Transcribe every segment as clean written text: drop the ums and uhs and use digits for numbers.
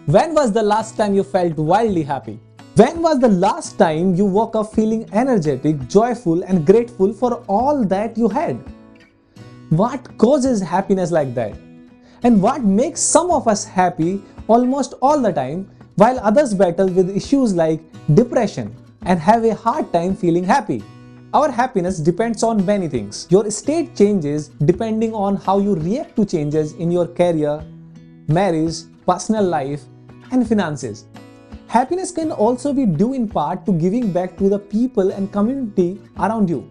When was the last time you felt wildly happy? When was the last time you woke up feeling energetic, joyful, and grateful for all that you had? What causes happiness like that? And what makes some of us happy almost all the time while others battle with issues like depression and have a hard time feeling happy? Our happiness depends on many things. Your state changes depending on how you react to changes in your career, marriage, personal life, and finances. Happiness can also be due in part to giving back to the people and community around you.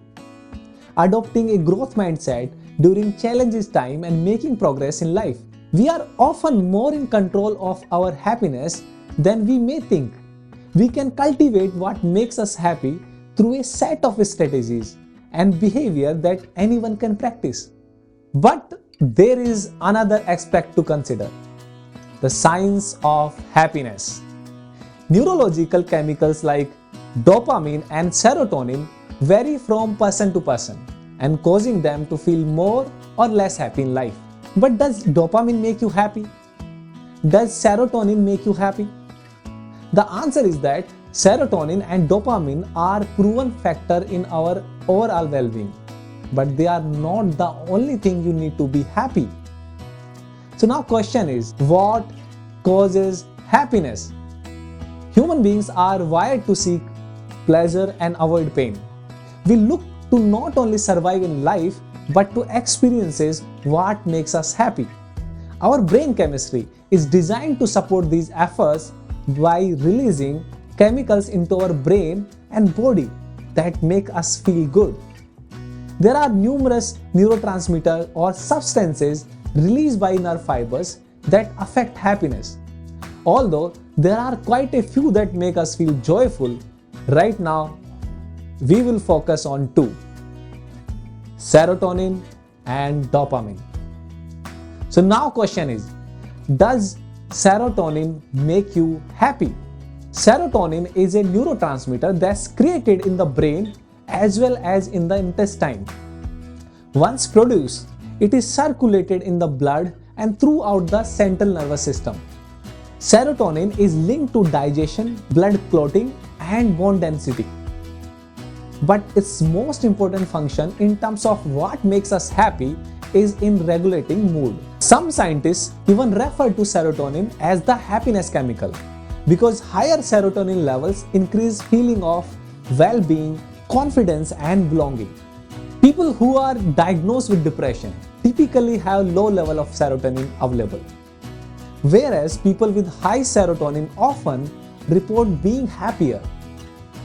Adopting a growth mindset during challenges time and making progress in life. We are often more in control of our happiness than we may think. We can cultivate what makes us happy through a set of strategies and behavior that anyone can practice. But there is another aspect to consider: the science of happiness. Neurological chemicals like dopamine and serotonin vary from person to person and causing them to feel more or less happy in life. But does dopamine make you happy? Does serotonin make you happy? The answer is that serotonin and dopamine are proven factor in our overall well-being, but they are not the only thing you need to be happy. So now question is, what causes happiness? Human beings are wired to seek pleasure and avoid pain. We look to not only survive in life but to experiences what makes us happy. Our brain chemistry is designed to support these efforts by releasing chemicals into our brain and body that make us feel good. There are numerous neurotransmitters or substances released by nerve fibers that affect happiness. Although there are quite a few that make us feel joyful, right now we will focus on two: serotonin and dopamine. So now question is, does serotonin make you happy? Serotonin is a neurotransmitter that's created in the brain as well as in the intestine. Once produced, it is circulated in the blood and throughout the central nervous system. Serotonin is linked to digestion, blood clotting, and bone density. But its most important function in terms of what makes us happy is in regulating mood. Some scientists even refer to serotonin as the happiness chemical because higher serotonin levels increase feeling of well-being, confidence, and belonging. People who are diagnosed with depression typically have low level of serotonin available, whereas people with high serotonin often report being happier.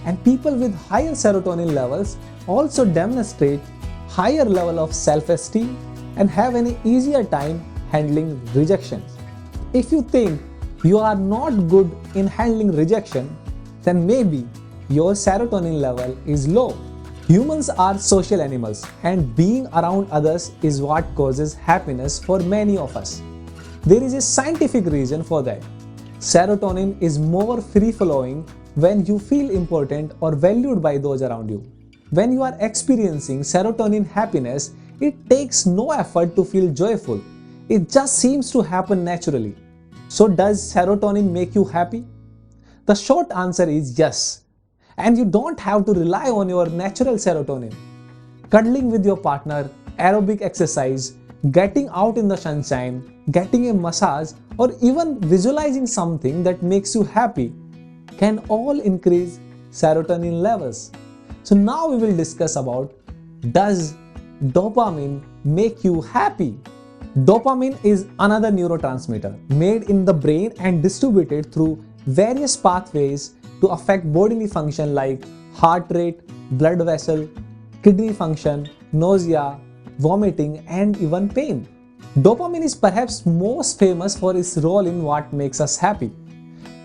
And people with higher serotonin levels also demonstrate higher level of self-esteem and have an easier time handling rejections. If you think you are not good in handling rejection, then maybe your serotonin level is low. Humans are social animals, and being around others is what causes happiness for many of us. There is a scientific reason for that. Serotonin is more free-flowing when you feel important or valued by those around you. When you are experiencing serotonin happiness, it takes no effort to feel joyful. It just seems to happen naturally. So does serotonin make you happy? The short answer is yes. And you don't have to rely on your natural serotonin. Cuddling with your partner, aerobic exercise, getting out in the sunshine, getting a massage, or even visualizing something that makes you happy can all increase serotonin levels. So now we will discuss about, does dopamine make you happy? Dopamine is another neurotransmitter made in the brain and distributed through various pathways to affect bodily function like heart rate, blood vessel, kidney function, nausea, vomiting, and even pain. Dopamine is perhaps most famous for its role in what makes us happy.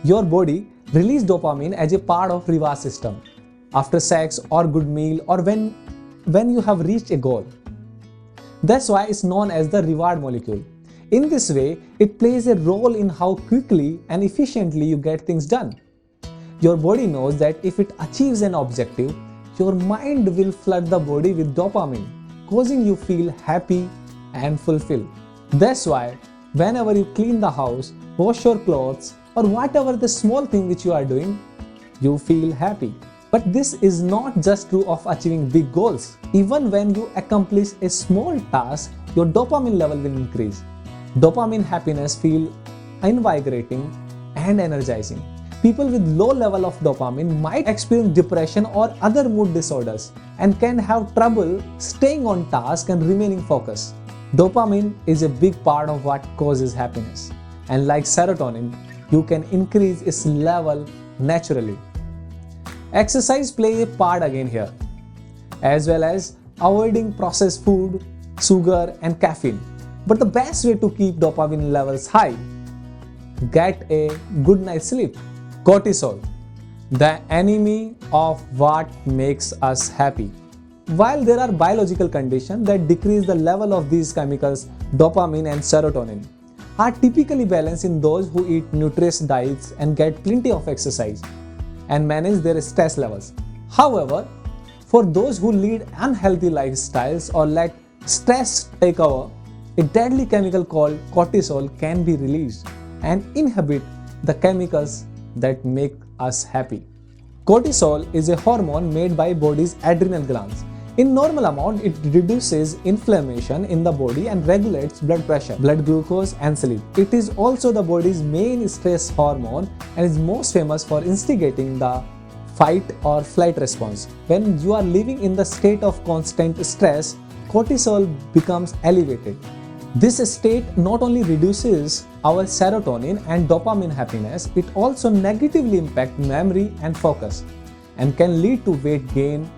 Your body releases dopamine as a part of reward system after sex or good meal or when you have reached a goal. That's why it's known as the reward molecule. In this way, it plays a role in how quickly and efficiently you get things done. Your body knows that if it achieves an objective, your mind will flood the body with dopamine, causing you feel happy and fulfilled. That's why whenever you clean the house, wash your clothes, or whatever the small thing which you are doing, you feel happy. But this is not just true of achieving big goals. Even when you accomplish a small task, your dopamine level will increase. Dopamine happiness feel invigorating and energizing. People with low level of dopamine might experience depression or other mood disorders and can have trouble staying on task and remaining focused. Dopamine is a big part of what causes happiness, and like serotonin, you can increase its level naturally. Exercise play a part again here, as well as avoiding processed food, sugar and caffeine. But the best way to keep dopamine levels high, get a good night's sleep. Cortisol, the enemy of what makes us happy. While there are biological conditions that decrease the level of these chemicals, dopamine and serotonin are typically balanced in those who eat nutritious diets and get plenty of exercise and manage their stress levels. However, for those who lead unhealthy lifestyles or let stress take over, a deadly chemical called cortisol can be released and inhibit the chemicals that make us happy. Cortisol is a hormone made by body's adrenal glands. In normal amount, it reduces inflammation in the body and regulates blood pressure, blood glucose and sleep. It is also the body's main stress hormone and is most famous for instigating the fight or flight response. When you are living in the state of constant stress, cortisol becomes elevated. This state not only reduces our serotonin and dopamine happiness, it also negatively impacts memory and focus and can lead to weight gain,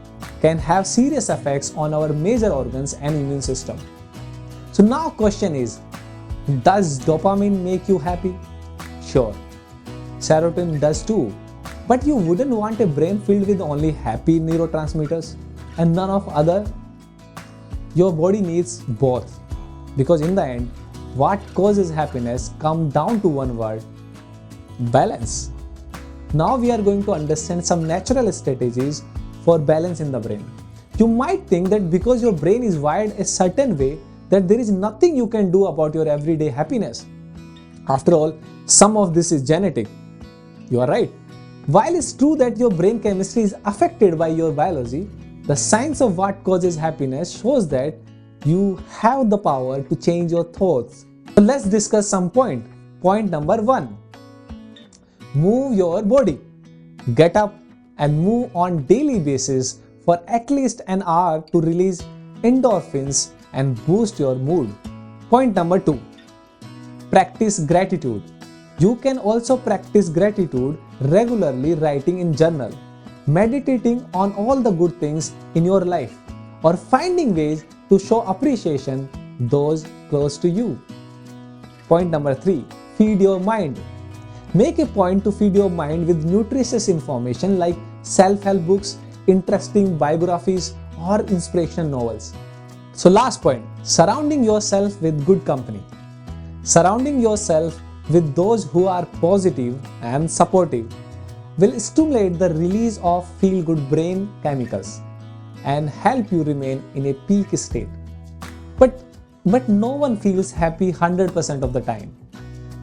can have serious effects on our major organs and immune system. So now question is, does dopamine make you happy? Sure, serotonin does too. But you wouldn't want a brain filled with only happy neurotransmitters and none of other. Your body needs both, because in the end, what causes happiness comes down to one word: balance. Now we are going to understand some natural strategies for balance in the brain. You might think that because your brain is wired a certain way that there is nothing you can do about your everyday happiness. After all, some of this is genetic. You are right. While it's true that your brain chemistry is affected by your biology, the science of what causes happiness shows that you have the power to change your thoughts. So let's discuss some point. Point number 1. Move your body. Get up and move on daily basis for at least an hour to release endorphins and boost your mood. Point number 2. Practice gratitude. You can also practice gratitude regularly, writing in journal, meditating on all the good things in your life, or finding ways to show appreciation those close to you. Point number 3. Feed your mind. Make a point to feed your mind with nutritious information like self-help books, interesting biographies, or inspirational novels. So last point, surrounding yourself with good company. Surrounding yourself with those who are positive and supportive will stimulate the release of feel-good brain chemicals and help you remain in a peak state. But no one feels happy 100% of the time.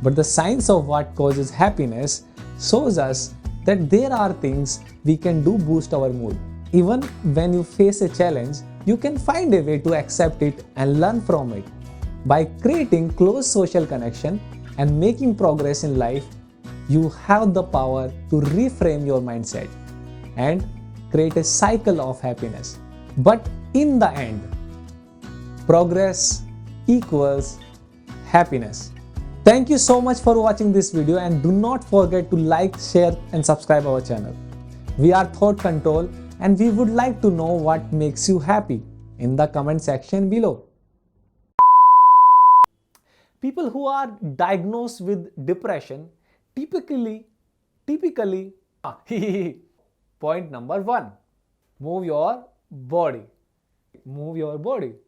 But the science of what causes happiness shows us that there are things we can do boost our mood. Even when you face a challenge, you can find a way to accept it and learn from it. By creating close social connection and making progress in life, you have the power to reframe your mindset and create a cycle of happiness. But in the end, progress equals happiness. Thank you so much for watching this video, and do not forget to like, share and subscribe our channel. We are ThoughtCtrl and we would like to know what makes you happy in the comment section below. People who are diagnosed with depression typically point number 1, move your body. Move your body.